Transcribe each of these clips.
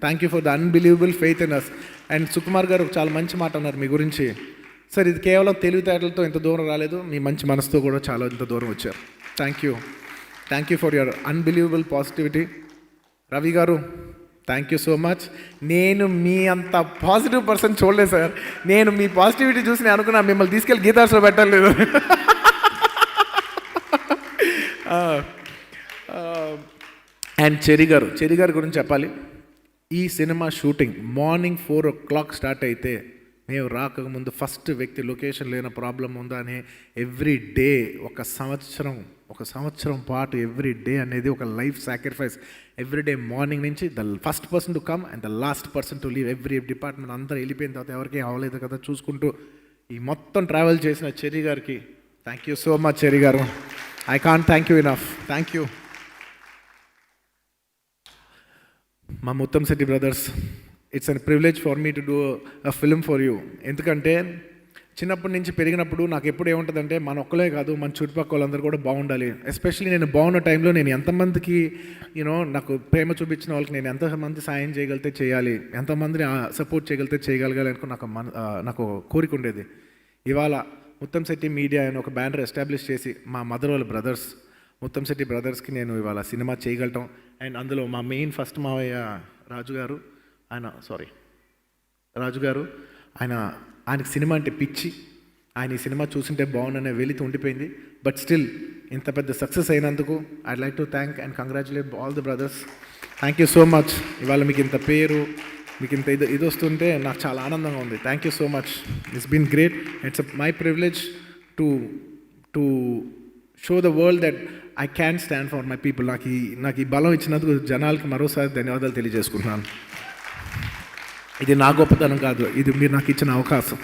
Thank you for the unbelievable faith in us. And Sukumar garu చాలా మంచి మాట అన్నారు మీ గురించి. సార్ ఇది కేవలం తెలివితేటలతో ఇంత దూరం రాలేదు, మీ మంచి మనసుతో కూడా చాలా ఇంత దూరం వచ్చారు. Thank you for your unbelievable positivity. Ravi గారు థ్యాంక్ యూ సో మచ్. నేను మీ అంత పాజిటివ్ పర్సన్ చూడలేదు సార్. నేను మీ పాజిటివిటీ చూసి నేను అనుకున్నా మిమ్మల్ని తీసుకెళ్ళి గీతార్స్లో పెట్టలేదు. అండ్ చెరి గారి గురించి చెప్పాలి. ఈ cinema shooting morning 4 o'clock start అయితే మేము రాకముందు ఫస్ట్ వ్యక్తి లొకేషన్ లేని ప్రాబ్లం ఉందా అని ఎవ్రీ డే ఒక సంవత్సరం పాటు ఎవ్రీ డే అనేది ఒక life sacrifice. Every day morning నుంచి the first person to come and the last person to leave. Every department అందరూ వెళ్ళిపోయిన తర్వాత ఎవరికి అవ్వలేదు కదా చూసుకుంటూ ఈ మొత్తం ట్రావెల్ చేసిన చెరి గారికి thank you so much. Cherry గారు, I can't thank you enough. Thank you. మా Muttamsetti brothers, it's an privilege for me to do a film for you. ఎందుకంటే చిన్నప్పటి నుంచి పెరిగినప్పుడు నాకు ఎప్పుడు ఏముంటుందంటే మన ఒక్కలే కాదు మన చుట్టుపక్కల వాళ్ళందరూ కూడా బాగుండాలి. ఎస్పెషల్లీ నేను బాగున్న టైంలో నేను ఎంతమందికి నాకు ప్రేమ చూపించిన వాళ్ళకి నేను ఎంతమంది సాయం చేయగలిగితే చేయాలి, ఎంతమందిని సపోర్ట్ చేయగలిగితే చేయగలగాలి అనుకుని నాకు కోరిక ఉండేది. ఇవాళ ముత్తంశెట్టి మీడియా అని ఒక బ్యానర్ ఎస్టాబ్లిష్ చేసి మా మదర్ వాళ్ళ బ్రదర్స్ ముత్తంశెట్టి బ్రదర్స్కి నేను ఇవాళ సినిమా చేయగలటం. అండ్ అందులో మా మెయిన్ ఫస్ట్ మావయ్య రాజు గారు ఆయనకి సినిమా అంటే పిచ్చి. ఆయన ఈ సినిమా చూసింటే బాగుందనే వెళితే ఉండిపోయింది. బట్ స్టిల్ ఇంత పెద్ద సక్సెస్ అయినందుకు I'd like to thank and congratulate all the brothers. Thank you so much. ఇవాళ మీకు ఇంత పేరు, మీకు ఇంత ఇది వస్తుంటే నాకు చాలా ఆనందంగా ఉంది. Thank you so much. It's been great. It's my privilege to show the world that I can stand for my people. నాకు ఈ బలం ఇచ్చినందుకు జనాలకి మరోసారి ధన్యవాదాలు తెలియజేసుకుంటున్నాను. ఇది నా గొప్పతనం కాదు, ఇది మీరు నాకు ఇచ్చిన అవకాశం.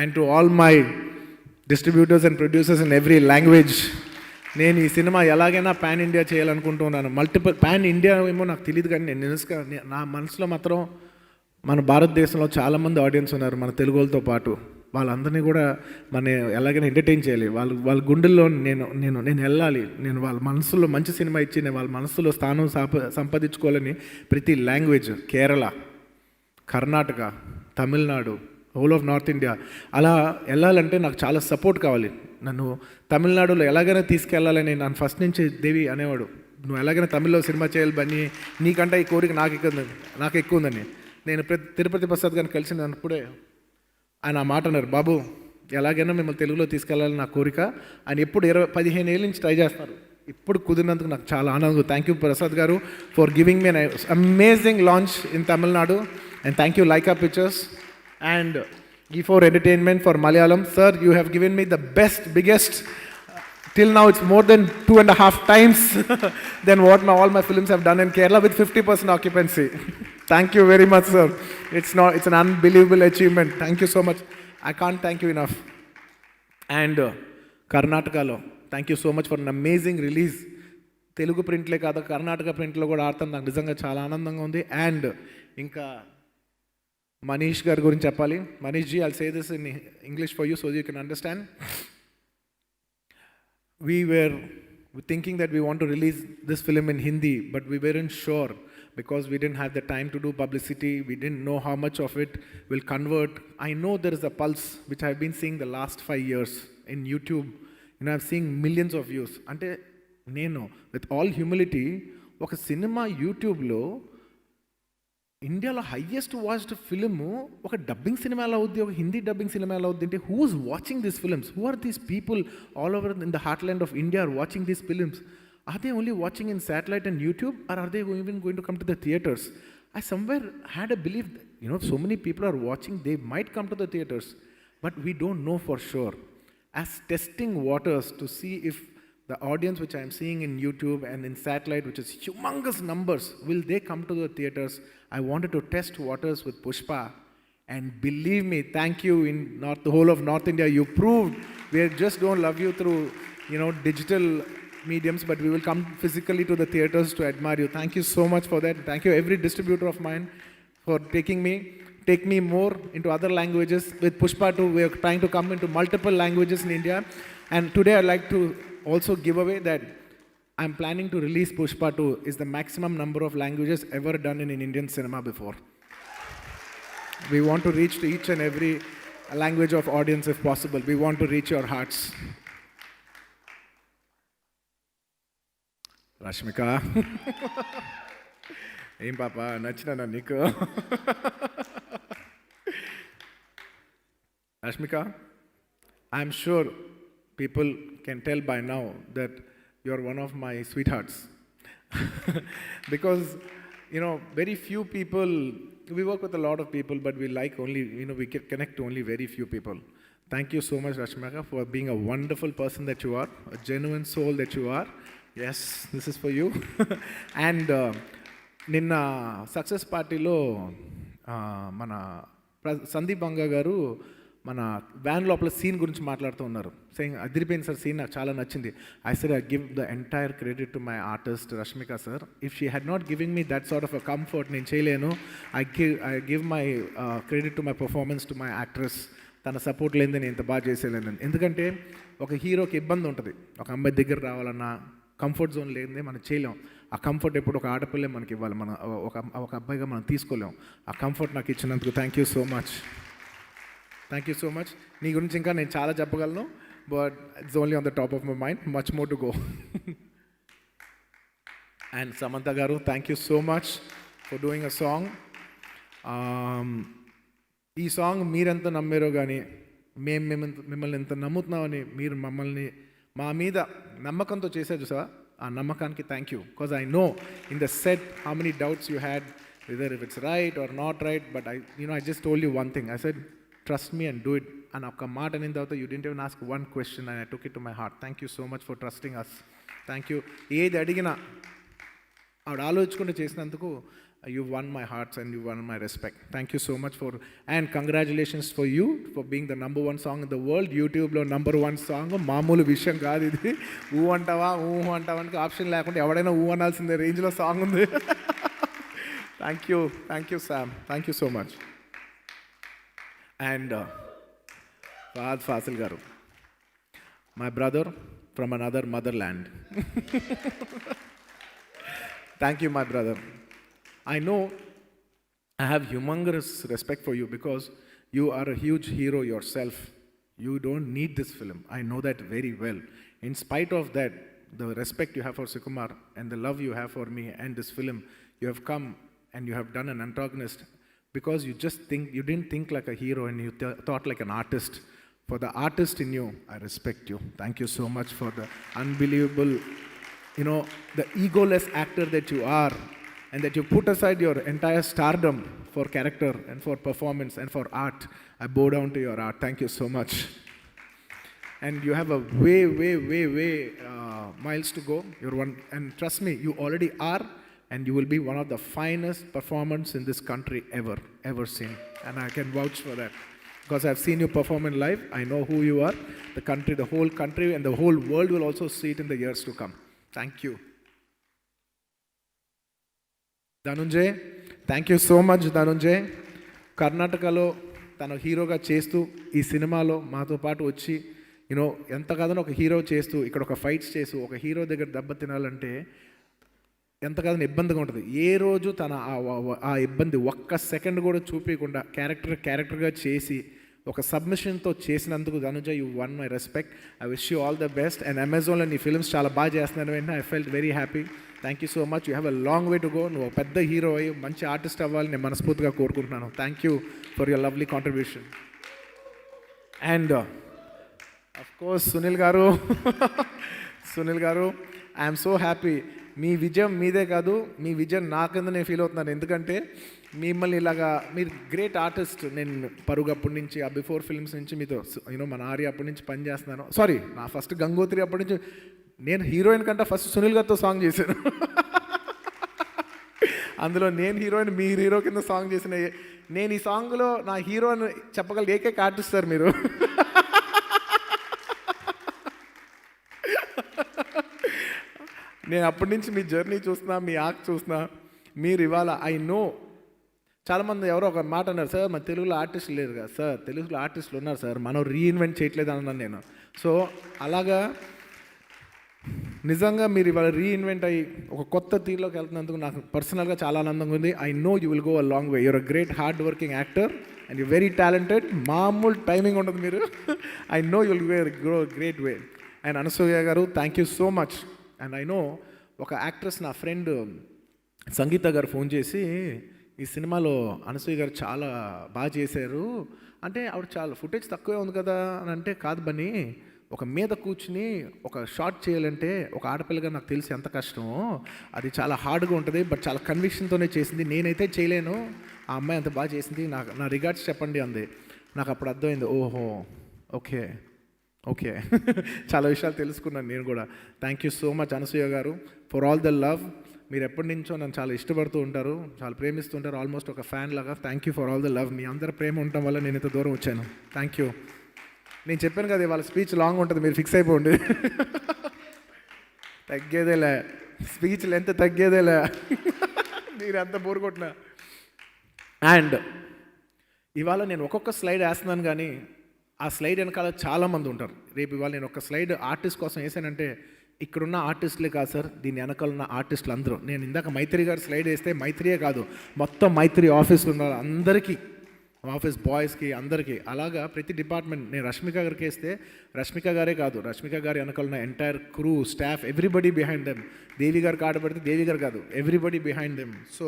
And to all my distributors and producers in every language, నేను ఈ సినిమా ఎలాగైనా పాన్ ఇండియా చేయాలనుకుంటున్నాను. మల్టిపుల్ పాన్ ఇండియా ఏమో నాకు తెలియదు, కానీ నా మనసులో మాత్రం మన భారతదేశంలో చాలామంది ఆడియన్స్ ఉన్నారు మన తెలుగు వాళ్ళతో పాటు. వాళ్ళందరినీ కూడా మనం ఎలాగైనా ఎంటర్టైన్ చేయాలి. వాళ్ళ గుండెల్లో నేను వెళ్ళాలి. నేను వాళ్ళ మనసులో మంచి సినిమా ఇచ్చి నేను వాళ్ళ మనసులో స్థానం సంపాదించుకోవాలని ప్రతి language, Kerala, Karnataka, Tamil Nadu, whole of north India అలా వెళ్ళాలంటే నాకు చాలా సపోర్ట్ కావాలి. నన్ను తమిళనాడులో ఎలాగైనా తీసుకెళ్ళాలని నన్ను ఫస్ట్ నుంచి దేవి అనేవాడు, నువ్వు ఎలాగైనా తమిళ్లో సినిమా చేయాలి బన్నీ, నీకంటే ఈ కోరిక నాకు ఎక్కువ ఉందని. నేను తిరుపతి ప్రసాద్ గారిని కలిసినప్పుడే ఆయన ఆ మాట అన్నారు, బాబు ఎలాగైనా మిమ్మల్ని తెలుగులో తీసుకెళ్ళాలని నా కోరిక. ఆయన ఎప్పుడు 15 ఏళ్ళ నుంచి ట్రై చేస్తారు. ఇప్పుడు కుదిరినందుకు నాకు చాలా ఆనందం. Thank you Prasad garu for giving me an amazing launch in Tamil Nadu. And thank you Lyca pictures and E4 Entertainment for Malayalam. Sir, you have given me the biggest, till now it's more than 2.5 times than what all my films have done in Kerala with 50% occupancy. Thank you very much, sir. It's an unbelievable achievement. Thank you so much. I can't thank you enough. And Karnatakalo, thank you so much for an amazing release. Telugu printle kaada Karnataka printlo kuda aartam నాకు నిజంగా చాలా ఆనందంగా ఉంది. And ఇంకా మనీష్ గారి గురించి చెప్పాలి. Manish ji, I'll say this in English for you so you can understand. We were thinking that we want to release this film in Hindi, but we weren't sure because we didn't have the time to do publicity. We didn't know how much of it will convert. I know there is a pulse which I've been seeing the last 5 years in YouTube. I've seen millions of views. Ante nenu with all humility oka cinema YouTube lo ఇండియాలో highest watched film ఒక dubbing cinema ఎలా అవుద్ది, ఒక Hindi dubbing cinema ఎలా అవుద్ది అంటే who is watching these films? Who are these people all over in the heartland of India are watching these films? Are they only watching in satellite and YouTube or are they even going to come to the theatres? I somewhere had a believe so many people are watching, they might come to the theatres, but we don't know for sure. As testing waters to see if the audience which I am seeing in YouTube and in satellite, which is humongous numbers, will they come to the theaters? I wanted to test waters with Pushpa, and believe me, thank you in the whole of North India. You proved we just don't love you through digital mediums, but we will come physically to the theaters to admire you. Thank you so much for that. Thank you every distributor of mine for take me more into other languages. With Pushpa too, we are trying to come into multiple languages in India. And today I'd like to also give away that I'm planning to release Pushpa 2 is the maximum number of languages ever done in Indian cinema before. We want to reach to each and every language of audience if possible. We want to reach your hearts. Rashmika. Em papa, nachina na niku. Rashmika, I'm sure people can tell by now that you're one of my sweethearts. Because, very few people, we work with a lot of people, but we like only, we can connect to only very few people. Thank you so much, Rashmika, for being a wonderful person that you are, a genuine soul that you are. Yes, this is for you. And నిన్న success పార్టీలో మన సందీప్ బంగా గారు మన van లోపల scene గురించి మాట్లాడుతూ ఉన్నారు. Saying అదిరిపోయింది సార్ సీన్, నాకు చాలా నచ్చింది. I said I give the entire credit to my artist Rashmika sir. If she had not giving me that sort of a comfort, నేను చేయలేను. I give my credit to my performance to my actress. తన support లేనిదే నేను ఇంత బాగా చేసేలేను. ఎందుకంటే ఒక హీరోకి ఇబ్బంది ఉంటుంది, ఒక అమ్మాయి దగ్గర రావాలన్నా కంఫర్ట్ జోన్ లేనిదే మనం చేయలేం. ఆ కంఫర్ట్ ఎప్పుడు ఒక ఆడపిల్లే మనకి ఇవ్వాలి, మన ఒక అబ్బాయిగా మనం తీసుకోలేం. ఆ కంఫర్ట్ నాకు ఇచ్చినందుకు thank you so much. Thank you so much. నీ గురించి ఇంకా నేను చాలా చెప్పగలను, but it's only on the top of my mind, much more to go. And Samantha garu, thank you so much for doing a song. ఈ song మీరెంత నమ్మారో కానీ మిమ్మల్ని ఎంత నమ్ముతున్నామని మీరు మమ్మల్ని మా మీద నమ్మకంతో చేశారు సార్. ఆ నమ్మకానికి thank you. Because I know in the set how many doubts you had whether if it's right or not right, but I just told you one thing. I said trust me and do it. అని ఒక్క మాట అయిన తర్వాత you didn't even ask one question and I took it to my heart. Thank you so much for trusting us. Thank you. ఏది అడిగినా ఆవిడ ఆలోచించుకుంటూ చేసినందుకు you won my hearts and you won my respect. Thank you so much and congratulations for you for being the number one song in the world. YouTube lo number one song మామూలు విషయం కాదు ఇది. ఊ అంటావా అంటే option లేకుండా ఎవడైనా ఊ అనాల్సిందే రేంజ్లో సాంగ్ ఉంది. Thank you Sam, thank you so much. And Fahadh Faasil garu, my brother from another motherland. Thank you, my brother. I know I have humongous respect for you because you are a huge hero yourself. You don't need this film. I know that very well. In spite of that, the respect you have for Sukumar and the love you have for me and this film, you have come and you have done an antagonist because you didn't think like a hero and you thought like an artist. For the artist in you, I respect you. Thank you so much for the unbelievable, the egoless actor that you are. And that you put aside your entire stardom for character and for performance and for art. I bow down to your art. Thank you so much. And you have a way miles to go. You're one, and trust me, you already are, and you will be one of the finest performers in this country ever seen. And I can vouch for that because I've seen you perform in live. I know who you are. The whole country, and the whole world will also see it in the years to come. Thank you. Dhananjay, thank you so much Dhananjay. కర్ణాటకలో తన హీరోగా చేస్తూ ఈ సినిమాలో మాతో పాటు వచ్చి ఎంత కాదని ఒక హీరో చేస్తూ ఇక్కడ ఒక ఫైట్స్ చేస్తూ ఒక హీరో దగ్గర దెబ్బ తినాలంటే ఎంత కాదని ఇబ్బందిగా ఉంటుంది. ఏ రోజు తన ఆ ఇబ్బంది ఒక్క సెకండ్ కూడా చూపించకుండా క్యారెక్టర్గా చేసి ఒక సబ్మిషన్తో చేసినందుకు Dhananjay, you won my respect. I wish you all the best. And అమెజాన్లో నీ ఫిల్మ్స్ చాలా బాగా చేస్తున్నాను వెంటనే I felt very happy. Thank you so much. You have a long way to go. నువ్వు పెద్ద హీరో అయ్యి మంచి ఆర్టిస్ట్ అవ్వాలని నేను మనస్ఫూర్తిగా కోరుకుంటున్నాను. Thank you for your lovely contribution. And of course Sunil గారు, ఐఎమ్ సో హ్యాపీ. మీ విజయం మీదే కాదు, మీ విజయం నా కింద నేను ఫీల్ అవుతున్నాను. ఎందుకంటే మిమ్మల్ని ఇలాగా మీరు గ్రేట్ ఆర్టిస్ట్. నేను పరుగు అప్పటి నుంచి ఆ బిఫోర్ ఫిల్మ్స్ నుంచి మీతో మన ఆర్య అప్పటి నుంచి పని చేస్తున్నాను. సారీ, నా ఫస్ట్ గంగోత్రి అప్పటి నుంచి. నేను హీరోయిన్ కంటే ఫస్ట్ సునీల్ గారితో సాంగ్ చేశాను. అందులో నేను హీరోయిన్, మీరు హీరో కింద సాంగ్ చేసిన. నేను ఈ సాంగ్లో నా హీరో అని చెప్పగల ఏకైక ఆర్టిస్ట్ సార్ మీరు. నేను అప్పటి నుంచి మీ జర్నీ చూస్తున్నా, మీ యాక్ట్ చూస్తున్నా. మీరు ఇవాళ ఐ నో చాలామంది ఎవరో ఒక మాట అన్నారు, సార్ మన తెలుగులో ఆర్టిస్టులు లేరు కదా సార్. తెలుగులో ఆర్టిస్టులు ఉన్నారు సార్, మనం రీఇన్వెంట్ చేయట్లేదు అన్నాను నేను. సో అలాగా నిజంగా మీరు ఇవాళ రీఇన్వెంట్ అయ్యి ఒక కొత్త తీరులోకి వెళ్తున్నందుకు నాకు పర్సనల్గా చాలా ఆనందంగా ఉంది. I know you will go a long way. You're a great hard working actor and you very talented. మామూలు టైమింగ్ ఉండదు మీరు. I know you will grow great way. And Anasuya garu thank you so much. And I know ఒక actress నా friend Sangeetha garu phone చేసి ఈ సినిమాలో అనసూయ గారు చాలా బాగా చేశారు అంటే, ఆవిడ చాలా ఫుటేజ్ తక్కువే ఉంది కదా అని అంటే, కాదు బన్నీ, ఒక మీద కూర్చుని ఒక షార్ట్ చేయాలంటే ఒక ఆడపిల్లగా నాకు తెలిసి ఎంత కష్టమో, అది చాలా హార్డ్గా ఉంటుంది. బట్ చాలా కన్విక్షన్తోనే చేసింది. నేనైతే చేయలేను, ఆ అమ్మాయి అంత బాగా చేసింది, నా రిగార్డ్స్ చెప్పండి అంది. నాకు అప్పుడు అర్థమైంది, ఓహో ఓకే ఓకే చాలా విషయాలు తెలుసుకున్నాను నేను కూడా. Thank you so much Anasuya గారు ఫర్ ఆల్ ద లవ్. మీరు ఎప్పటి నుంచో నన్ను చాలా ఇష్టపడుతూ ఉంటారు, చాలా ప్రేమిస్తుంటారు, ఆల్మోస్ట్ ఒక ఫ్యాన్ లాగా. Thank you for all the love. మీ అందరి ప్రేమ ఉండటం వల్ల నేను ఇంత దూరం వచ్చాను. Thank you. నేను చెప్పాను కదా వాళ్ళ స్పీచ్ లాంగ్ ఉంటుంది, మీరు ఫిక్స్ అయిపోండి. తగ్గేదేలే స్పీచ్ లెంత్, తగ్గేదేలే. మీరు అంత బోర్ కొట్టినా. అండ్ ఇవాళ నేను ఒక్కొక్క స్లైడ్ వేస్తున్నాను, కానీ ఆ స్లైడ్ వెనకాల చాలామంది ఉంటారు. రేపు ఇవాళ నేను ఒక స్లైడ్ ఆర్టిస్ట్ కోసం వేసానంటే, ఇక్కడున్న ఆర్టిస్టులే కాదు సార్, దీని వెనకాల ఉన్న ఆర్టిస్టులు అందరూ. నేను ఇందాక మైత్రి గారు స్లైడ్ వేస్తే మైత్రియే కాదు, మొత్తం మైత్రి ఆఫీస్లో ఉన్న అందరికీ, ఆఫీస్ బాయ్స్కి అందరికీ, అలాగా ప్రతి డిపార్ట్మెంట్. నేను రష్మిక గారికి వేస్తే రష్మిక గారే కాదు, రష్మిక గారి వెనకాల ఉన్న entire crew, staff, everybody behind them. Devi garu కాడ పెడితే దేవి గారు కాదు, everybody behind them. So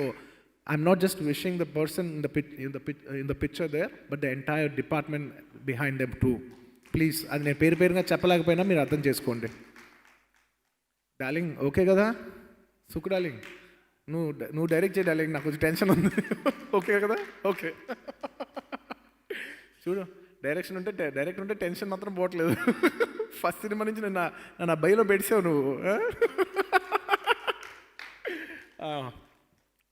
I'm not just wishing the person in the picture there, but the entire department behind them too. Please, అది నేను పేరుగా చెప్పలేకపోయినా మీరు అర్థం చేసుకోండి. డార్లింగ్ ఓకే కదా? సుకు డార్లింగ్, నువ్వు డైరెక్ట్ చేయి డార్లింగ్, నాకు కొంచెం టెన్షన్ ఉంది. ఓకే కదా? ఓకే. చూడు, డైరెక్టర్ ఉంటే టెన్షన్ మాత్రం పోవట్లేదు. ఫస్ట్ సినిమా నుంచి నన్ను బయలో పెడిసావు నువ్వు.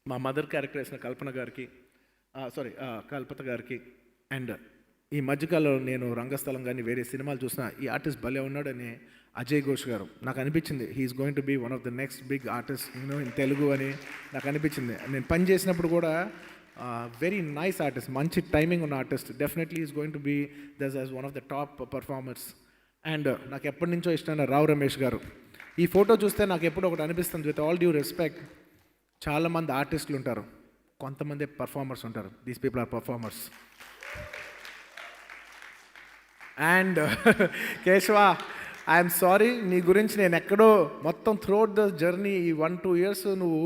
మా మదర్ క్యారెక్టర్ వేసిన కల్పన గారికి, కల్పత గారికి, అండ్ ఈ మధ్యకాలంలో నేను రంగస్థలం కానీ వేరే సినిమాలు చూసిన ఈ ఆర్టిస్ట్ భలే ఉన్నాడని అజయ్ ఘోష్ గారు, నాకు అనిపించింది he's going to be one of the next big artist in Telugu అని నాకు అనిపించింది. నేను పని చేసినప్పుడు కూడా వెరీ నైస్ ఆర్టిస్ట్, మంచి టైమింగ్ ఉన్న artist. Definitely is going to be thus as one of the top performers. And నాకు ఎప్పటి నుంచో ఇష్టమైన రావు రమేష్ గారు. ఈ ఫోటో చూస్తే నాకు ఎప్పుడు ఒకటి అనిపిస్తుంది, విత్ ఆల్ డ్యూ రెస్పెక్ట్, చాలామంది ఆర్టిస్టులు ఉంటారు, కొంతమంది పర్ఫార్మర్స్ ఉంటారు. These people are performers. And Keshava, I'm sorry, నీ గురించి నేను ఎక్కడో మొత్తం త్రూఅవుట్ ద జర్నీ ఈ 1-2 ఇయర్స్ నువ్వు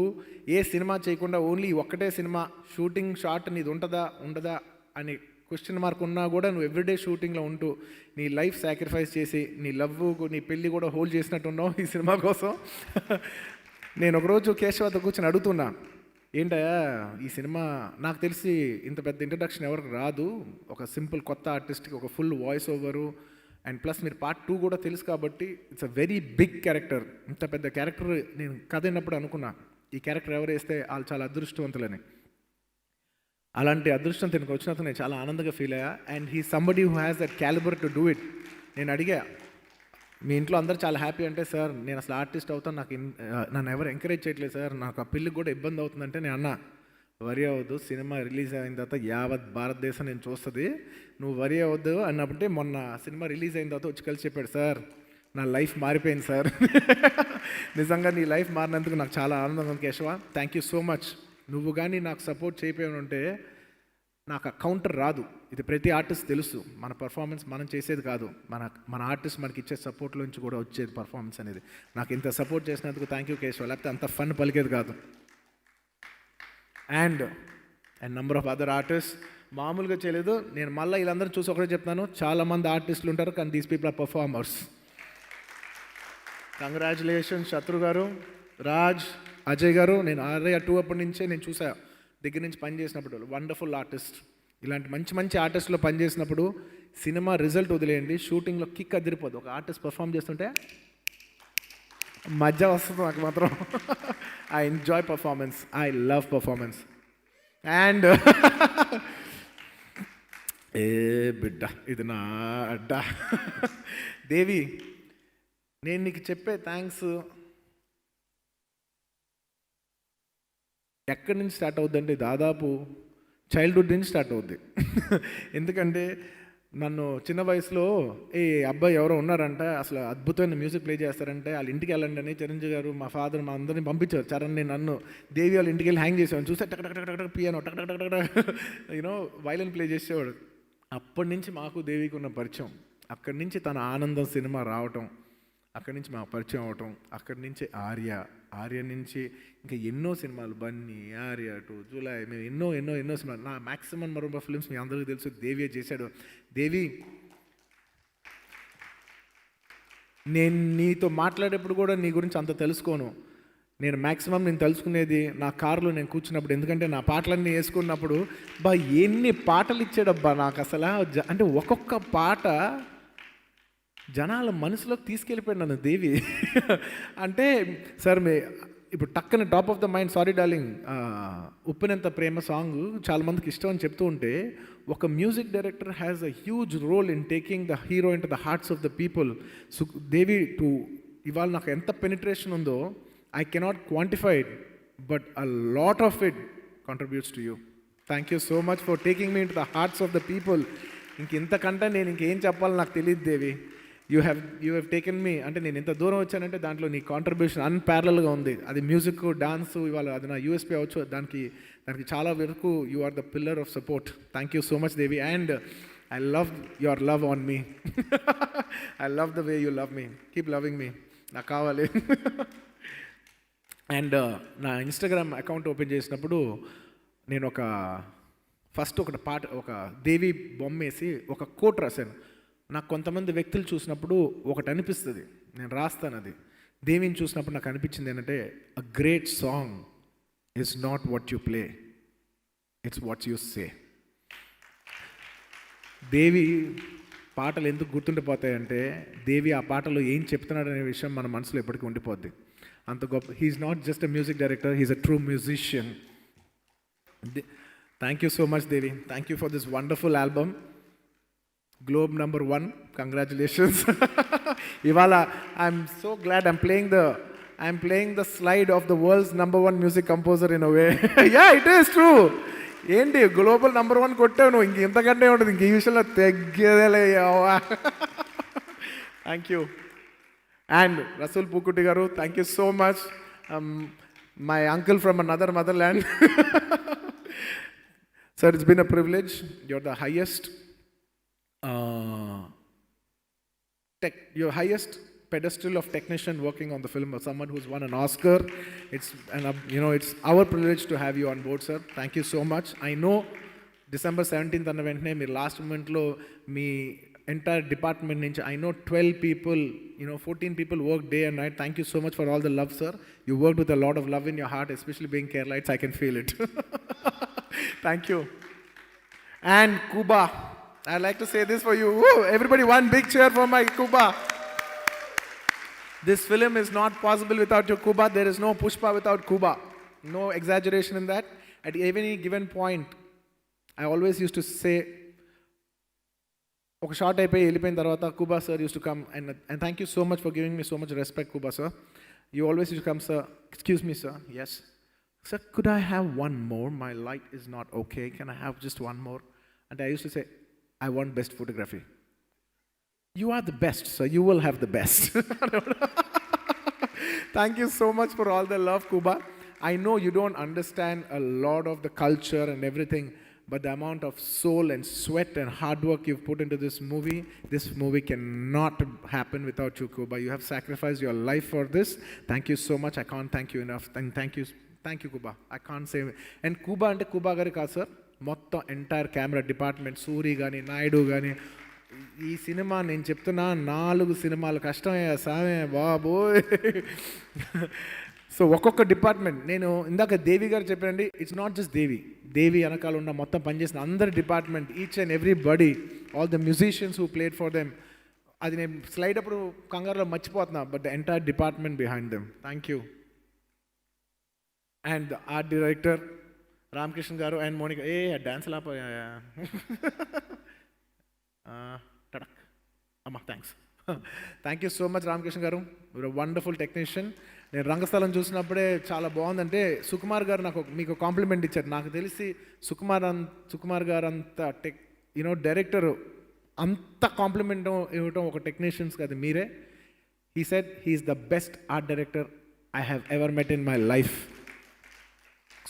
ఏ సినిమా చేయకుండా ఓన్లీ ఒక్కటే సినిమా షూటింగ్ షాట్ నీది ఉండదా అని క్వశ్చన్ మార్క్ ఉన్నా కూడా నువ్వు ఎవ్రీడే షూటింగ్లో ఉంటూ నీ లైఫ్ సాక్రిఫైస్ చేసి నీ లవ్, నీ పెళ్ళి కూడా హోల్డ్ చేసినట్టున్నావు ఈ సినిమా కోసం. నేను ఒకరోజు కేశవతో కూర్చొని అడుగుతున్నా, ఏంటయ్యా ఈ సినిమా, నాకు తెలిసి ఇంత పెద్ద ఇంట్రడక్షన్ ఎవరికి రాదు, ఒక సింపుల్ కొత్త ఆర్టిస్ట్కి ఒక full voice over, and plus మీరు పార్ట్ 2 కూడా తెలుసు కాబట్టి it's a very big character. ఇంత పెద్ద క్యారెక్టర్ నేను కథ విన్నప్పుడు అనుకున్నా, ఈ క్యారెక్టర్ ఎవరు వేస్తే వాళ్ళు చాలా అదృష్టవంతులని. అలాంటి అదృష్టం తనకు వచ్చినందుకు నేను చాలా ఆనందంగా ఫీల్ అయ్యా. And he somebody who has that calibre to do it. నేను అడిగా, మీ ఇంట్లో అందరూ చాలా హ్యాపీ అంటే, సార్ నేను అసలు ఆర్టిస్ట్ అవుతాను, నన్ను ఎవరు ఎంకరేజ్ చేయట్లేదు సార్, నాకు ఆ పెళ్ళికి కూడా ఇబ్బంది అవుతుందంటే, నేను అన్నా వరి అవ్వద్దు, సినిమా రిలీజ్ అయిన తర్వాత యావత్ భారతదేశం నేను చూస్తుంది, నువ్వు వరి అవ్వద్దు అన్నప్పుడే మొన్న సినిమా రిలీజ్ అయిన తర్వాత వచ్చి కలిసి చెప్పాడు, సార్ నా లైఫ్ మారిపోయింది సార్. నిజంగా నీ లైఫ్ మారినందుకు నాకు చాలా ఆనందంగా ఉంది Keshava. Thank you so much. నువ్వు కానీ నాకు సపోర్ట్ చేయకపోయి ఉంటే నాకు ఆ కౌంటర్ రాదు. ఇది ప్రతి ఆర్టిస్ట్ తెలుసు, మన పర్ఫార్మెన్స్ మనం చేసేది కాదు, మన ఆర్టిస్ట్ మనకి ఇచ్చే సపోర్ట్లోంచి కూడా వచ్చేది పర్ఫార్మెన్స్ అనేది. నాకు ఇంత సపోర్ట్ చేసినందుకు థ్యాంక్ యూ కేశవ, లేకపోతే అంత ఫన్ పలికేది కాదు. And number of other artist మామూలుగా చేయలేదు. నేను మళ్ళీ వీళ్ళందరూ చూసి ఒకటే చెప్తాను, చాలామంది ఆర్టిస్టులు ఉంటారు, కానీ these people are performers. Congratulations Shatru garu, Raj, Ajay గారు. నేను ఆర్య 2 అప్పటి నుంచే నేను చూసా, దగ్గర నుంచి పనిచేసినప్పుడు వండర్ఫుల్ ఆర్టిస్ట్. ఇలాంటి మంచి మంచి ఆర్టిస్ట్లో పనిచేసినప్పుడు సినిమా రిజల్ట్ వదిలేయండి, షూటింగ్లో కిక్ అదిరిపోదు. ఒక ఆర్టిస్ట్ పర్ఫామ్ చేస్తుంటే మజా వస్తుంది నాకు మాత్రం. I enjoy performance, I love performance. And ఏ బిడ్డ ఇది నా అడ్డ దేవి, నేను నీకు చెప్పే థ్యాంక్స్ ఎక్కడి నుంచి స్టార్ట్ అవుద్దంటే దాదాపు చైల్డ్హుడ్ నుంచి స్టార్ట్ అవుద్ది. ఎందుకంటే నన్ను చిన్న వయసులో ఏ అబ్బాయి ఎవరో ఉన్నారంట, అసలు అద్భుతమైన మ్యూజిక్ ప్లే చేస్తారంటే వాళ్ళ ఇంటికి వెళ్ళండి అని చిరంజీవి గారు మా ఫాదర్ మా అందరిని పంపించారు. చరణ్ని నన్ను దేవి వాళ్ళ ఇంటికి వెళ్ళి హ్యాంగ్ చేసాను. చూస్తే టక్ టక్ టక్ టక్ పియానో టక్ టక్ టక్ టక్ యూనో వైలిన్ ప్లే చేసేవాడు. అప్పటి నుంచి మాకు దేవికి ఉన్న పరిచయం. అక్కడి నుంచి తన ఆనందం సినిమా రావటం, అక్కడి నుంచి మాకు పరిచయం అవటం, అక్కడి నుంచి ఆర్య నుంచి ఇంకా ఎన్నో సినిమాలు, బన్నీ, ఆర్య టు జూలై, మేము ఎన్నో ఎన్నో ఎన్నో సినిమాలు. నా మ్యాక్సిమం మరొక ఫిల్మ్స్ మీ అందరికీ తెలుసు, దేవియే చేశాడు. దేవి, నేను నీతో మాట్లాడేప్పుడు కూడా నీ గురించి అంత తెలుసుకోను. నేను మ్యాక్సిమం నేను తెలుసుకునేది నా కారులో నేను కూర్చున్నప్పుడు, ఎందుకంటే నా పాటలన్నీ వేసుకున్నప్పుడు ఎన్ని పాటలు ఇచ్చాడబ్బా నాకు అసలు. అంటే ఒక్కొక్క పాట జనాల మనసులోకి తీసుకెళ్ళిపోయాడు నన్ను దేవి. అంటే సార్ ఇప్పుడు టక్కన top of the mind sorry darling ఉప్పెనంత ప్రేమ సాంగ్ చాలామందికి ఇష్టం అని చెప్తూ ఉంటే, ఒక music director has a huge role in taking the hero in to the hearts of the people. Devi టు ఇవాళ నాకు ఎంత పెనిట్రేషన్ ఉందో I cannot quantify it, but a lot of it contributes to you. Thank you so much for taking me into the hearts of the people. ఇంతకంటే నేను ఇంకేం చెప్పాలో నాకు తెలియదు దేవి. యూ హ్యావ్ టేకెన్ మీ, అంటే నేను ఇంత దూరం వచ్చానంటే దాంట్లో నీ కాంట్రిబ్యూషన్ అన్పారలల్గా ఉంది. అది మ్యూజిక్, డాన్స్, ఇవాళ అది నా యూఎస్పీ అవచ్చు. దానికి చాలా వరకు you are the pillar of support. Thank you so much Devi. And I love your love on me. I love the way you love me. Keep loving me. నాకు కావాలి. అండ్ నా ఇన్స్టాగ్రామ్ అకౌంట్ ఓపెన్ చేసినప్పుడు నేను first ఒక దేవి బొమ్మ వేసి ఒక coat రాశాను. నాకు కొంతమంది వ్యక్తులు చూసినప్పుడు ఒకటి అనిపిస్తుంది, నేను రాస్తాను. అది దేవిని చూసినప్పుడు నాకు అనిపించింది ఏంటంటే, a great song is not what you play, it's what you say. Devi పాటలు ఎందుకు గుర్తుండిపోతాయంటే, దేవి ఆ పాటలో ఏం చెప్తున్నాడు అనే విషయం మన మనసులో ఎప్పటికీ ఉండిపోద్ది. అంత గొప్ప. He's not just a music director, he's a true musician. Thank you so much Devi. Thank you for this wonderful album. Globe number 1, congratulations. ఇవాళ I'm so glad I'm playing the slide of the world's number 1 music composer in a way. Yeah, it is true. ఏంటి global number 1 కొట్టావు నువ్వు, ఇంతకంటే ఉంటుంది. ఇంక ఈ విషయంలో తెగ్గేదేలే. Thank you. And Rasool Pukutti garu, thank you so much. My uncle from another motherland. Sir, it's been a privilege. You're the highest your highest pedestal of technician working on the film, or someone who's won an Oscar. It's our privilege to have you on board, sir. Thank you so much. I know December 17th అన్న వెంటనే మీరు last మూమెంట్లో మీ entire department ninja, I know 12 people, 14 people work day and night. Thank you so much for all the love, sir. You worked with a lot of love in your heart, especially being Keralites. I can feel it. Thank you. And Kuba, I like to say this for you. Woo! Everybody, one big cheer for my Kuba. This film is not possible without your Kuba. There is no Pushpa without Kuba. No exaggeration in that. At any given point, I always used to say, ఒక shot అయిపోయి వెళ్ళిపోయిన తర్వాత Kuba sir used to come and thank you so much for giving me so much respect Kuba sir. You always used come sir, excuse me sir, yes sir, could I have one more, my light is not okay, can I have just one more అంటే I used to say I want best photography. You are the best sir, you will have the best. Thank you so much for all the love కుబా. I know you don't understand a lot of the culture and everything, but the amount of soul and sweat and hard work you've put into this movie cannot happen without you, Kuba. You have sacrificed your life for this. Thank you so much. I can't thank you enough. And thank you, Kuba. I can't say. And Kuba ante Kuba gari kaadu sir, మొత్తం entire camera department, Suri కానీ నాయుడు కానీ. ఈ cinema నేను చెప్తున్నా 4 సినిమాలు కష్టమయ్యా సామే బాబోయ్. So ఒక్కొక్క డిపార్ట్మెంట్, నేను ఇందాక దేవి గారు చెప్పానండి, ఇట్స్ నాట్ జస్ట్ దేవి వెనకాల ఉన్న మొత్తం పనిచేసిన అందరి department, each and everybody, all the musicians who played for them. అది నేను స్లైడ్ అప్పుడు కంగారులో మర్చిపోతున్నా, but the entire department behind them. Thank you. And art director Ramakrishna garu and Monica, dance లాపోయా టడక్ అమ్మా, thanks. Thank you so much Ramakrishna garu, your wonderful technician. నేను రంగస్థలం చూసినప్పుడే చాలా బాగుందంటే సుకుమార్ గారు మీకు కాంప్లిమెంట్ ఇచ్చారు. నాకు తెలిసి సుకుమార్ గారు అంత డైరెక్టర్ అంత కాంప్లిమెంట్ ఇవ్వటం ఒక టెక్నీషియన్స్కి అది మీరే. He said he's the best art director I have ever met in my life.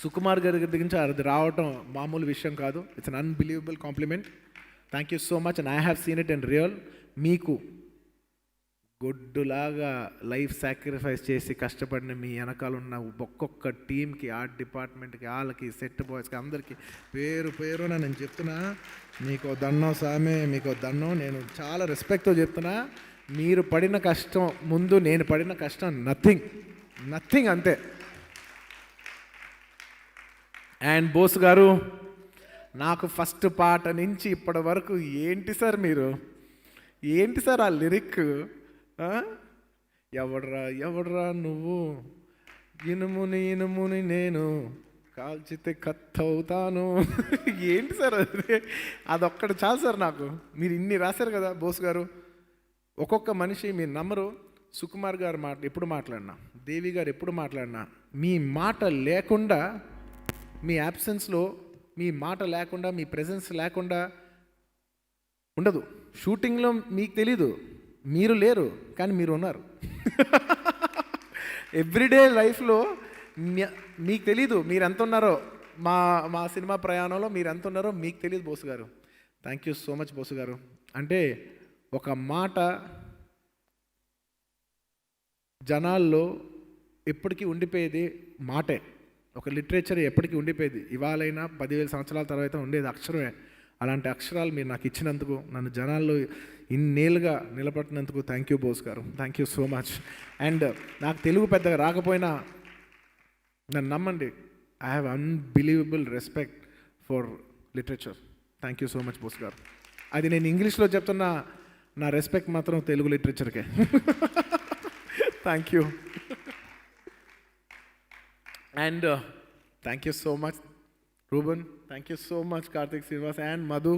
Sukumar garu దగ్గర నుంచి అది రావటం మామూలు విషయం కాదు. It's an unbelievable compliment. Thank you so much and I have seen it in real. మీకు గొడ్డులాగా లైఫ్ సాక్రిఫైస్ చేసి కష్టపడిన మీ వెనకాల ఉన్న ఒక్కొక్క టీంకి, ఆర్ట్ డిపార్ట్మెంట్కి, వాళ్ళకి, సెట్ బాయ్స్కి, అందరికీ పేరు పేరున నేను చెప్తున్నా, మీకు దండం సామే, మీకు దండం. నేను చాలా రెస్పెక్ట్తో చెప్తున్నా. మీరు పడిన కష్టం ముందు నేను పడిన కష్టం నథింగ్ అంతే. అండ్ బోస్ గారు, నాకు ఫస్ట్ పాట నుంచి ఇప్పటి వరకు ఏంటి సార్ ఆ లిరిక్, ఎవడ్రా నువ్వు, ఇనుముని నేను కాల్చితే కత్తవుతాను. ఏంటి సార్ అదొక్కటి చాలు సార్ నాకు. మీరు ఇన్ని రాశారు కదా బోస్ గారు. ఒక్కొక్క మనిషి మీరు నమ్మరు. సుకుమార్ గారు ఎప్పుడు మాట్లాడినా, దేవి గారు ఎప్పుడు మాట్లాడినా, మీ మాట లేకుండా, మీ యాబ్సెన్స్లో మీ మాట లేకుండా, మీ ప్రెజెన్స్ లేకుండా ఉండదు. షూటింగ్లో మీకు తెలీదు, మీరు లేరు, కానీ మీరు ఉన్నారు. ఎవ్రీడే లైఫ్లో మీకు తెలీదు మీరు ఎంత ఉన్నారో. మా సినిమా ప్రయాణంలో మీరు ఎంత ఉన్నారో మీకు తెలియదు బోసు గారు. థ్యాంక్ యూ సో మచ్ బోసు గారు. అంటే ఒక మాట జనాల్లో ఎప్పటికీ ఉండిపోయేది మాటే. ఒక లిటరేచర్ ఎప్పటికీ ఉండిపోయేది. ఇవాళైనా 10,000 సంవత్సరాల తర్వాత ఉండేది అక్షరమే. అలాంటి అక్షరాలు మీరు నాకు ఇచ్చినందుకు, నన్ను జనాల్లో ఇన్నేళ్ళుగా నిలబెట్టినందుకు thank you Bose garu. Thank you so much. And నాకు తెలుగు పెద్దగా రాకపోయినా నన్ను నమ్మండి, I have unbelievable respect for literature. Thank you so much Bose garu. అది నేను ఇంగ్లీష్లో చెప్తున్న నా రెస్పెక్ట్ మాత్రం తెలుగు లిటరేచర్కే. Thank you. And thank you so much, Ruben. Thank you so much, Karthik Srinivas and Madhu.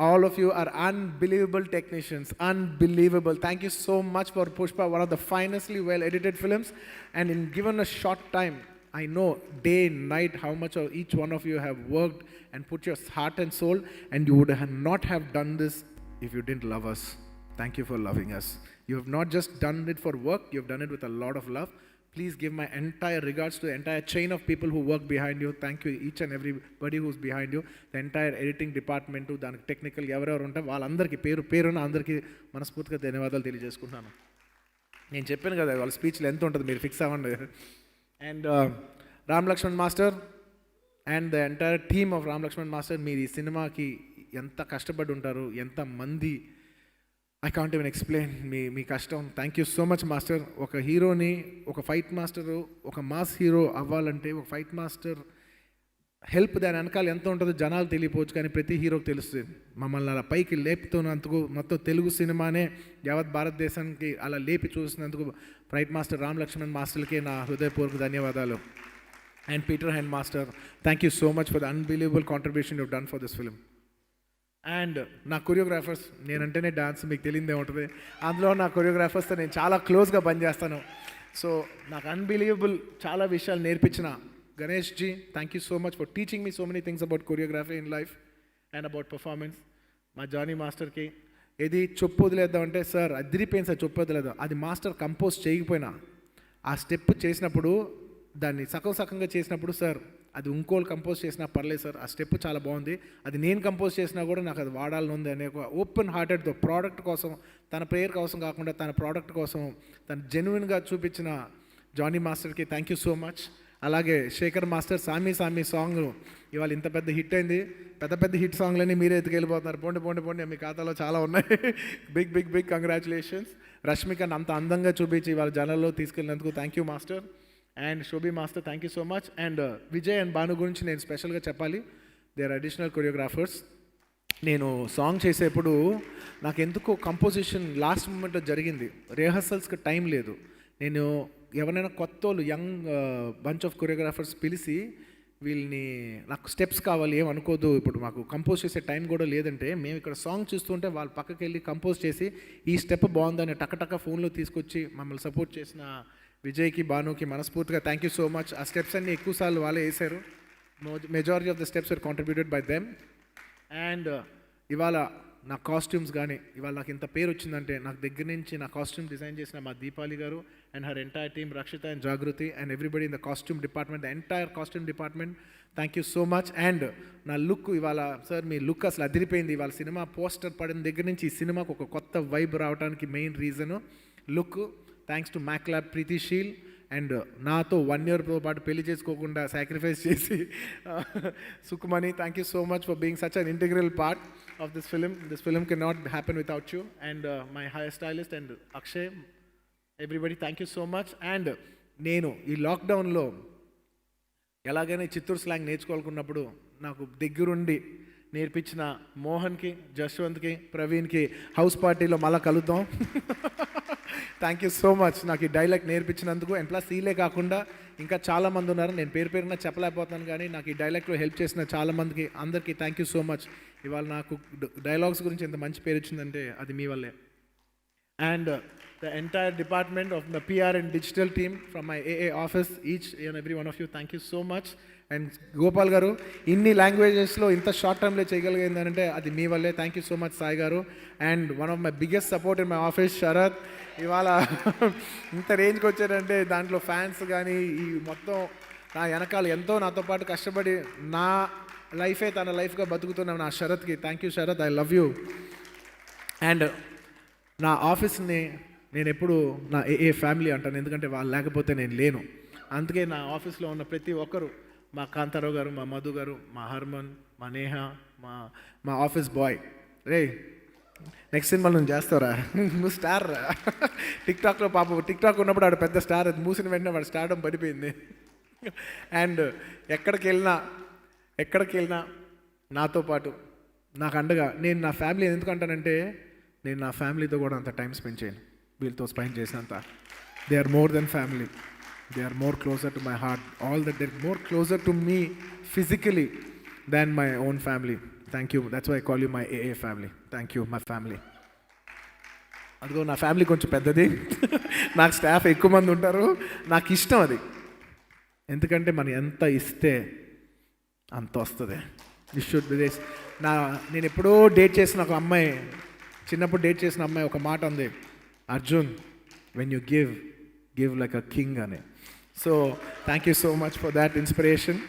All of you are unbelievable technicians. Unbelievable. Thank you so much for Pushpa, one of the finestly well-edited films. And in given a short time, I know day and night how much of each one of you have worked and put your heart and soul, and you would not have done this if you didn't love us. Thank you for loving us. You have not just done it for work, you have done it with a lot of love. Please give my entire regards to the entire chain of people who work behind you. Thank you each and everybody who's behind you. The entire editing department, దానికి technical ఎవరెవరు ఉంటే వాళ్ళందరికీ పేరున అందరికీ మనస్ఫూర్తిగా ధన్యవాదాలు తెలియజేసుకుంటున్నాను. నేను చెప్పాను కదా వాళ్ళ స్పీచ్లు ఎంత ఉంటుంది, మీరు ఫిక్స్ అవ్వండి. And Ram Laxman master and the entire team of Ram Laxman master, మీరు ఈ సినిమాకి ఎంత కష్టపడి ఉంటారు, ఎంత మంది, ఐ కాంట్ ఈవెన్ ఎక్స్ప్లెయిన్ మీ కష్టం. Thank you so much master. ఒక హీరోని, ఒక ఫైట్ మాస్టరు, ఒక మాస్ హీరో అవ్వాలంటే ఒక ఫైట్ మాస్టర్ హెల్ప్ దాని వెనకాల ఎంత ఉంటుందో జనాలు తెలియపోవచ్చు, కానీ ప్రతి హీరోకి తెలుస్తుంది. మమ్మల్ని అలా పైకి లేపుతున్నందుకు, మొత్తం తెలుగు సినిమానే యావత్ భారతదేశానికి అలా లేపి చూసినందుకు ఫైట్ మాస్టర్ రామ్ లక్ష్మణ్ మాస్టర్కి నా హృదయపూర్వక ధన్యవాదాలు. And Peter hand master, thank you so much for the unbelievable contribution you done for this film. And నా కొరియోగ్రాఫర్స్, నేనంటేనే డాన్స్ మీకు తెలియదే ఉంటుంది, అందులో నా కొరియోగ్రాఫర్స్తో నేను చాలా క్లోజ్గా పనిచేస్తాను. సో నాకు అన్బిలీవబుల్ చాలా విషయాలు నేర్పించిన Ganesh ji, thank you so much for teaching me so many things about choreography in life and about performance. మా జానీ మాస్టర్కి ఏది చొప్పు వదిలేద్దామంటే, సార్ అదిరిపోయింది సార్ చొప్పు వదిలేద్దాం, అది మాస్టర్ కంపోజ్ చేయకపోయినా ఆ స్టెప్ చేసినప్పుడు, దాన్ని సగంగా చేసినప్పుడు, సార్ అది ఇంకోళ్ళు కంపోజ్ చేసినా పర్లేదు సార్, ఆ స్టెప్ చాలా బాగుంది, అది నేను కంపోజ్ చేసినా కూడా నాకు అది వాడాలని ఉంది అనే ఒక ఓపెన్ హార్టెడ్తో ప్రోడక్ట్ కోసం, తన ప్రేయర్ కోసం కాకుండా తన ప్రోడక్ట్ కోసం తను జెన్యున్గా చూపించిన జానీ మాస్టర్కి థ్యాంక్ యూ సో మచ్. అలాగే శేఖర్ మాస్టర్, సామి సాంగ్ ఇవాళ ఇంత పెద్ద హిట్ అయింది. పెద్ద హిట్ సాంగ్లన్నీ మీరే ఎత్తుకెళ్ళిపోతున్నారు. పోండి మీ ఖాతాలో చాలా ఉన్నాయి. Big congratulations. రష్మికని అంత అందంగా చూపించి ఇవాళ జనాల్లో తీసుకెళ్ళినందుకు thank you master. And Shobhi master, thank you so much. And Vijay and Bhanu గురించి నేను స్పెషల్గా చెప్పాలి. They are additional choreographers. నేను సాంగ్ చేసేప్పుడు నాకు ఎందుకో కంపోజిషన్ లాస్ట్ మూమెంట్లో జరిగింది, రిహర్సల్స్కి టైం లేదు. నేను ఎవరైనా కొత్త వాళ్ళు యంగ్ బంచ్ ఆఫ్ కొరియోగ్రాఫర్స్ పిలిచి వీళ్ళని, నాకు స్టెప్స్ కావాలి, ఏమనుకోదు, ఇప్పుడు మాకు కంపోజ్ చేసే టైం కూడా లేదంటే, మేము ఇక్కడ సాంగ్ చూస్తుంటే వాళ్ళు పక్కకి వెళ్ళి కంపోజ్ చేసి ఈ స్టెప్ బాగుందని టక్క ఫోన్లో తీసుకొచ్చి మమ్మల్ని సపోర్ట్ చేసిన విజయ్కి, భానుకి మనస్ఫూర్తిగా థ్యాంక్ యూ సో మచ్. ఆ స్టెప్స్ అన్ని ఎక్కువసార్లు వాళ్ళే వేశారు. Majority of the steps are contributed by them. And ఇవాళ నా కాస్ట్యూమ్స్ కానీ ఇవాళ నాకు ఇంత పేరు వచ్చిందంటే నాకు దగ్గర నుంచి నా కాస్ట్యూమ్ డిజైన్ చేసిన మా Deepali garu and her entire team, Rakshita and Jagruti and everybody in the costume department, the entire costume department, thank you so much. And నా లుక్ ఇవాళ సార్ మీ లుక్ అసలు అదిరిపోయింది. ఇవాళ సినిమా పోస్టర్ పడిన దగ్గర నుంచి ఈ సినిమాకు ఒక కొత్త వైబ్ రావడానికి main reason look. Thanks to మ్యాక్లాబ్ ప్రీతిశీల్ అండ్ నాతో 1 yearతో పాటు పెళ్లి చేసుకోకుండా సాక్రిఫైస్ చేసి Sukumani, thank you so much for being such an integral part of this film. This film can not happen without you. And my hair stylist and Akshay, everybody thank you so much. And నేను ఈ లాక్డౌన్లో ఎలాగైనా Chittoor slang నేర్చుకోవాలనుకున్నప్పుడు నాకు దగ్గరుండి నేర్పించిన మోహన్కి, జశ్వంత్కి, ప్రవీణ్కి house పార్టీలో మళ్ళీ కలుద్దాం. థ్యాంక్ యూ సో మచ్ నాకు ఈ డైలాగ్ నేర్పించినందుకు. అండ్ ప్లస్ ఈలే కాకుండా ఇంకా చాలామంది ఉన్నారు, నేను పేరున చెప్పలేకపోతాను, కానీ నాకు ఈ డైలాగ్లో హెల్ప్ చేసిన చాలామందికి అందరికీ థ్యాంక్ యూ సో మచ్. ఇవాళ నాకు డైలాగ్స్ గురించి ఎంత మంచి పేరు వచ్చిందంటే అది మీ వల్లే. And the entire department of the PR and digital team from my AA office, each and every one of you, thank you so much. And Gopal garu, inni languages lo inta short time lo cheyagaliginదంటే అది మీ వల్లే. Thank you so much Sai garu. And one of my biggest support in my office Sharath. ఇవాళ ఇంత రేంజ్కి వచ్చారంటే దాంట్లో fans కానీ ఈ మొత్తం నా వెనకాల ఎంతో నాతో పాటు కష్టపడి నా లైఫే తన లైఫ్గా బతుకుతున్నాం నా శరత్కి. Thank you Sharath, I love you. And నా ఆఫీస్ని నేను ఎప్పుడు నా ఏ ఫ్యామిలీ అంటాను, ఎందుకంటే వాళ్ళు లేకపోతే నేను లేను. అందుకే నా ఆఫీస్లో ఉన్న ప్రతి ఒక్కరు, మా కాంతారావు గారు, మా మధు గారు, మా హర్మన్, మా నేహ, మా ఆఫీస్ బాయ్, రే నెక్స్ట్ సినిమా నువ్వు చేస్తావురా, నువ్వు స్టార్ రా. టిక్టాక్లో పాప టిక్టాక్ ఉన్నప్పుడు ఆడు పెద్ద స్టార్, అది మూసిన వెంటనే వాడు స్టార్డమ్ పడిపోయింది. అండ్ ఎక్కడికి వెళ్ళినా నాతో పాటు నాకు అండగా నేను నా ఫ్యామిలీ ఎందుకంటానంటే నేను నా ఫ్యామిలీతో కూడా అంత టైం స్పెండ్ చేయను వీళ్ళతో స్పెండ్ చేసినంత. They are more than family, they are more closer to my heart, all that they are more closer to me physically than my own family. Thank you, that's why I call you my A A family. Thank you my family. అదిగో నా family కొంచెం పెద్దది, నాకు staff ఎక్కువ మంది ఉంటారు, నాకు ఇష్టం అది. ఎందుకంటే మనం ఎంత ఇస్తే అంత వస్తుంది. This should be this. నేను ఎప్పుడో డేట్ చేసిన ఒక అమ్మాయి, చిన్నప్పుడు డేట్ చేసిన అమ్మాయి ఒక మాట ఉంది, Arjun when you give like a king అని. So thank you so much for that inspiration.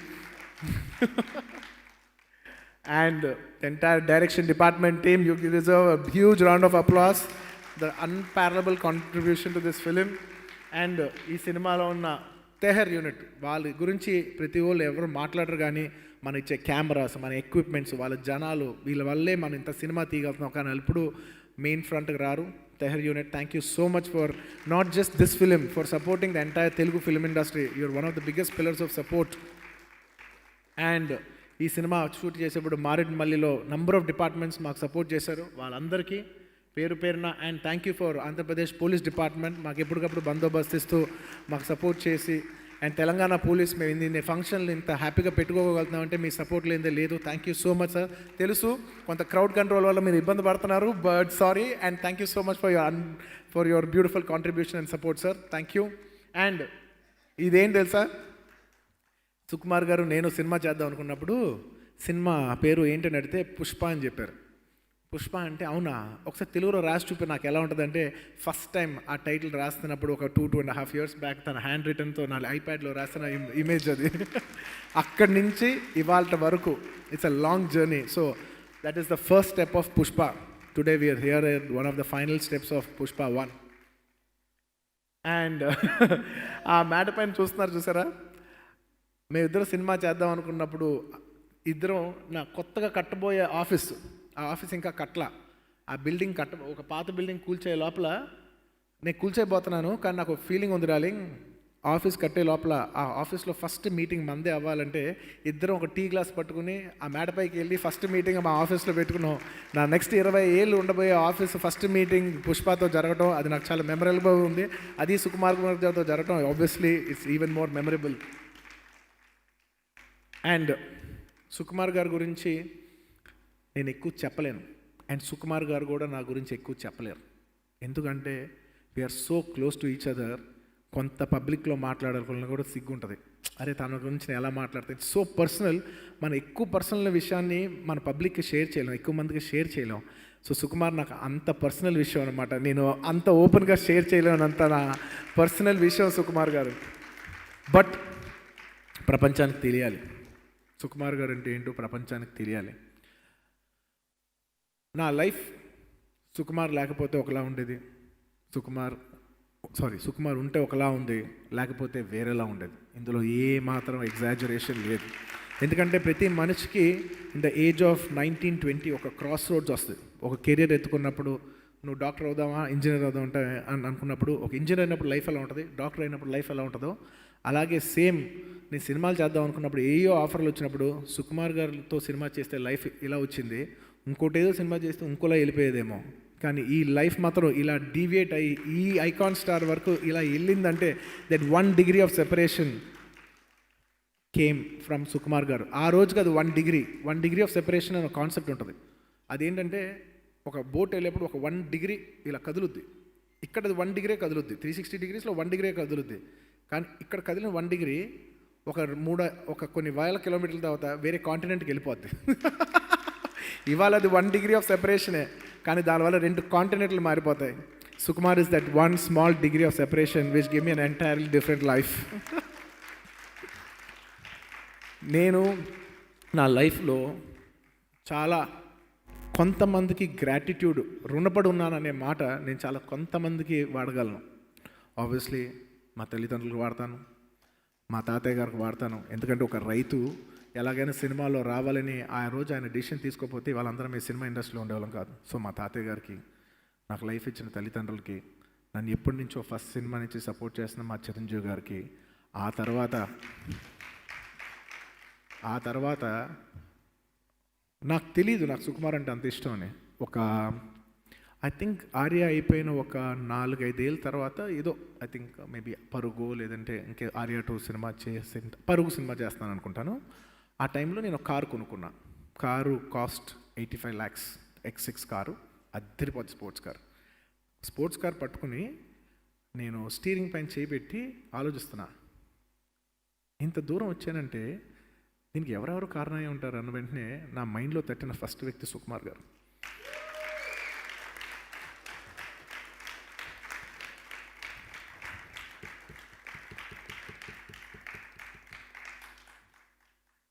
And entire direction department team, you deserve a huge round of applause, the unparalleled contribution to this film. And ఈ సినిమాలో ఉన్న తెహర్ unit, వాళ్ళ గురించి ప్రతి వాళ్ళు ఎవరు మాట్లాడరు, కానీ మన ఇచ్చే కెమెరాస్, మన ఎక్విప్మెంట్స్, వాళ్ళ జనాలు, వీళ్ళ వల్లే మనం ఇంత సినిమా తీయగలుగుతున్నాం. కానీ ఎప్పుడు మెయిన్ ఫ్రంట్కి రారు. Their unit, thank you so much for not just this film, for supporting the entire Telugu film industry. You're one of the biggest pillars of support. And ఈ సినిమా షూట్ చేసేప్పుడు మారేడుమల్లిలో నంబర్ ఆఫ్ డిపార్ట్మెంట్స్ మాకు support చేశారు, వాళ్ళందరికీ పేరు పేరున. And thank you for Andhra Pradesh police department, మాకు ఎప్పటికప్పుడు బందోబస్తు ఇస్తూ మాకు సపోర్ట్ చేసి. అండ్ తెలంగాణ పోలీస్, మేము ఇన్ని ఫంక్షన్లు ఇంత హ్యాపీగా పెట్టుకోగలుగుతున్నామంటే మీ సపోర్ట్ లేదే లేదు. Thank you so much sir. తెలుసు కొంత క్రౌడ్ కంట్రోల్ వల్ల మీరు ఇబ్బంది పడుతున్నారు, but sorry. And thank you so much for your beautiful contribution and support sir. Thank you. And ఇదేం తెలుసా, సుకుమార్ గారు నేను సినిమా చేద్దాం అనుకున్నప్పుడు సినిమా పేరు ఏంటని అడిగితే పుష్ప అని చెప్పారు. పుష్ప అంటే అవునా, ఒకసారి తెలుగులో రాసి చూపి నాకు ఎలా ఉంటుందంటే, ఫస్ట్ టైం ఆ టైటిల్ రాస్తున్నప్పుడు ఒక 2.5 years బ్యాక్ తన హ్యాండ్ రిటన్తో నా ఐప్యాడ్లో రాసిన ఇమేజ్ అది. అక్కడి నుంచి ఇవాళ వరకు it's a long journey. So that is the first step of Pushpa. Today we are here at one of the final steps of Pushpa 1. And ఆ మ్యాట పైన చూసారా, మేమిద్దరం సినిమా చేద్దాం అనుకున్నప్పుడు ఇద్దరం నా కొత్తగా కట్టబోయే ఆఫీసు, ఆ ఆఫీస్ ఇంకా కట్టలా, ఆ బిల్డింగ్ ఒక పాత బిల్డింగ్ కూల్చే లోపల నేను కూల్చేయబోతున్నాను, కానీ నాకు ఫీలింగ్ ఉంది డార్లింగ్, ఆఫీస్ కట్టే లోపల ఆ ఆఫీస్లో ఫస్ట్ మీటింగ్ మందే అవ్వాలంటే ఇద్దరం ఒక టీ గ్లాస్ పట్టుకుని ఆ మేడపైకి వెళ్ళి ఫస్ట్ మీటింగ్ మా ఆఫీస్లో పెట్టుకున్నాం. నా నెక్స్ట్ 20 ఏళ్ళు ఉండబోయే ఆఫీస్ ఫస్ట్ మీటింగ్ పుష్పతో జరగటం, అది నాకు చాలా మెమరబుల్గా ఉంది. అది సుకుమార్ గారితో జరగటం obviously it's even more memorable. And Sukumar గారి గురించి నేను ఎక్కువ చెప్పలేను, అండ్ సుకుమార్ గారు కూడా నా గురించి ఎక్కువ చెప్పలేరు. ఎందుకంటే we are so close to each other. కొంత పబ్లిక్లో మాట్లాడాలన్నా కూడా సిగ్గుంటుంది, అరే తన గురించి నేను ఎలా మాట్లాడితే ఇట్స్ సో పర్సనల్. మనం ఎక్కువ పర్సనల్ విషయాన్ని మన పబ్లిక్కి షేర్ చేయలేం, ఎక్కువ మందికి షేర్ చేయలేం. సో సుకుమార్ నాకు అంత పర్సనల్ విషయం అనమాట, నేను అంత ఓపెన్గా షేర్ చేయలేనంత నా పర్సనల్ విషయం సుకుమార్ గారు. బట్ ప్రపంచానికి తెలియాలి సుకుమార్ గారు అంటే ఏంటో ప్రపంచానికి తెలియాలి. నా లైఫ్ సుకుమార్ లేకపోతే ఒకలా ఉండేది, సుకుమార్ ఉంటే ఒకలా ఉంది, లేకపోతే వేరేలా ఉండేది. ఇందులో ఏ మాత్రం ఎగ్జాజరేషన్ లేదు. ఎందుకంటే ప్రతి మనిషికి ఇన్ ద ఏజ్ ఆఫ్ 19-20 ఒక క్రాస్ రోడ్స్ వస్తుంది. ఒక కెరీర్ ఎత్తుకున్నప్పుడు నువ్వు డాక్టర్ అవుదామా ఇంజనీర్ అవుదాం అంటే అని అనుకున్నప్పుడు, ఒక ఇంజనీర్ అయినప్పుడు లైఫ్ ఎలా ఉంటుంది, డాక్టర్ అయినప్పుడు లైఫ్ ఎలా ఉంటుందో అలాగే సేమ్ నేను సినిమాలు చేద్దాం అనుకున్నప్పుడు ఏయో ఆఫర్లు వచ్చినప్పుడు సుకుమార్ గారితో సినిమా చేస్తే లైఫ్ ఇలా వచ్చింది, ఇంకోటి ఏదో సినిమా చేస్తే ఇంకోలా వెళ్ళిపోయేదేమో, కానీ ఈ లైఫ్ మాత్రం ఇలా డీవియేట్ అయ్యి ఈ ఐకాన్ స్టార్ వరకు ఇలా వెళ్ళిందంటే that 1 degree of separation came from Sukumar garu. ఆ రోజుకి అది 1 degree ఆఫ్ సెపరేషన్ అనే కాన్సెప్ట్ ఉంటుంది. అదేంటంటే ఒక బోట్ వెళ్ళేప్పుడు ఒక 1 degree ఇలా కదులుద్ది, ఇక్కడ అది 1 degree కదులుద్ది, 360 degreesలో 1 degree కదులుద్ది. కానీ ఇక్కడ కదిలిన 1 degree ఒక కొన్ని వేల కిలోమీటర్ల తర్వాత వేరే కాంటినెంట్కి వెళ్ళిపోద్ది. ఇవాళ అది 1 degree ఆఫ్ సెపరేషనే, కానీ దానివల్ల 2 కాంటినెంట్లు మారిపోతాయి. Sukumar is that 1 small degree of separation which give me an entirely different life. నేను నా లైఫ్లో చాలా కొంతమందికి గ్రాటిట్యూడ్ రుణపడి ఉన్నాననే మాట నేను చాలా కొంతమందికి వాడగలను. ఆబ్వియస్లీ మా తల్లిదండ్రులకు వాడతాను, మా తాతయ్య గారికి వాడతాను. ఎందుకంటే ఒక రైతు ఎలాగైనా సినిమాలో రావాలని ఆ రోజు ఆయన డిసిషన్ తీసుకోకపోతే వాళ్ళందరం ఈ సినిమా ఇండస్ట్రీలో ఉండేవాళ్ళం కాదు. సో మా తాతయ్య గారికి, నాకు లైఫ్ ఇచ్చిన తల్లిదండ్రులకి, నన్ను ఎప్పటి నుంచో ఫస్ట్ సినిమా నుంచి సపోర్ట్ చేస్తున్న మా చిరంజీవి గారికి, ఆ తర్వాత నాకు తెలీదు నాకు సుకుమార్ అంటే అంత ఇష్టం అని. ఐ థింక్ ఆర్య అయిపోయిన ఒక 4-5 ఏళ్ళ తర్వాత ఏదో ఐ థింక్ మేబీ పరుగు లేదంటే ఇంకే ఆర్య 2 సినిమా పరుగు సినిమా చేస్తాను అనుకుంటాను. ఆ టైంలో నేను ఒక కారు కొనుక్కున్నా. Car cost 85 lakhs, X6 car, అద్దరిపోద్ది స్పోర్ట్స్ కార్ పట్టుకుని నేను స్టీరింగ్ పైన చేపెట్టి ఆలోచిస్తున్నా, ఇంత దూరం వచ్చానంటే దీనికి ఎవరెవరు కారణమై ఉంటారు అన్న వెంటనే నా మైండ్లో తట్టిన ఫస్ట్ వ్యక్తి సుకుమార్ గారు.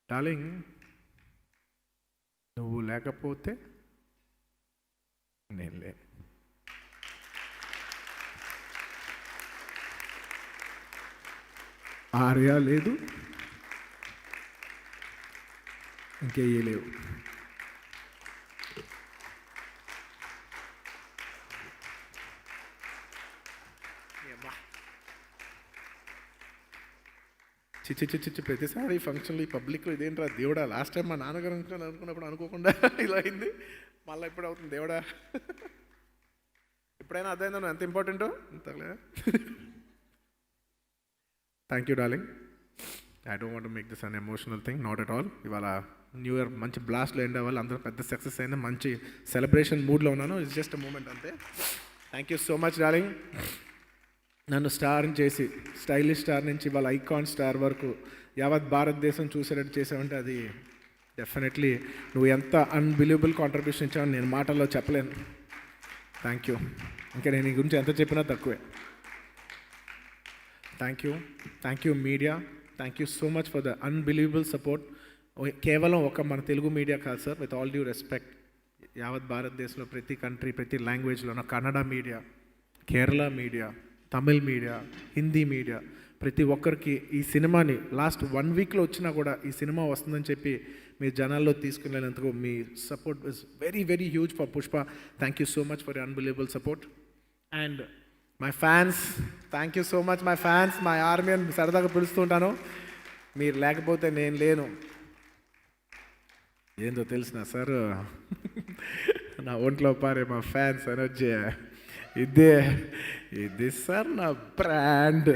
డార్లింగ్, నువ్వు లేకపోతే నేను లే, ఆర్య లేదు, ఇంకేయే లేవు. చిచ్చి ప్రతిసారి ఫంక్షన్లో ఈ పబ్లిక్లో ఇదేంట్రా దేవుడా, లాస్ట్ టైం మా నాన్నగారు అనుకున్నప్పుడు అనుకోకుండా ఇలా అయింది, మళ్ళీ ఎప్పుడు అవుతుంది దేవుడా. ఎప్పుడైనా అదైందా నువ్వు ఎంత ఇంపార్టెంటో అంతలే. Thank you darling. I don't want to make this an emotional thing, not at all. ఇవాళ న్యూ ఇయర్ మంచి బ్లాస్ట్లో ఎండ్ అవ్వాలి, అందరూ పెద్ద సక్సెస్ అయినా మంచి సెలబ్రేషన్ మూడ్లో ఉన్నాను. ఇట్స్ జస్ట్ అ మూమెంట్ అంతే. Thank you so much darling. నన్ను స్టార్ని చేసి స్టైలిష్ స్టార్ నుంచి వాళ్ళ ఐకాన్ స్టార్ వరకు యావత్ భారతదేశం చూసేటట్టు చేసావంటే అది డెఫినెట్లీ నువ్వు ఎంత అన్బిలీవబుల్ కాంట్రిబ్యూషన్ ఇచ్చావని నేను మాటల్లో చెప్పలేను. Thank you. ఇంకా నేను ఈ గురించి ఎంత చెప్పినా తక్కువే. Thank you media, thank you so much for the unbelievable support. కేవలం ఒక మన తెలుగు మీడియా కాదు sir, with all due respect, యావత్ భారతదేశంలో ప్రతి కంట్రీ ప్రతి లాంగ్వేజ్లో ఉన్న Kannada media, Kerala media, Tamil media, Hindi media, ప్రతి ఒక్కరికి ఈ సినిమాని లాస్ట్ 1 weekలో వచ్చినా కూడా ఈ సినిమా వస్తుందని చెప్పి మీరు జనాల్లో తీసుకునేందుకు మీ support is very very huge for Pushpa. Thank you so much for your unbelievable support. And my fans, thank you so much my fans, my army అని సరదాగా పిలుస్తుంటాను. మీరు లేకపోతే నేను లేను. ఏందో తెలిసిన సార్, నా ఒంట్లో పారే మా ఫ్యాన్స్ ఎనర్జీ ఇది సార్ నా బ్రాండ్.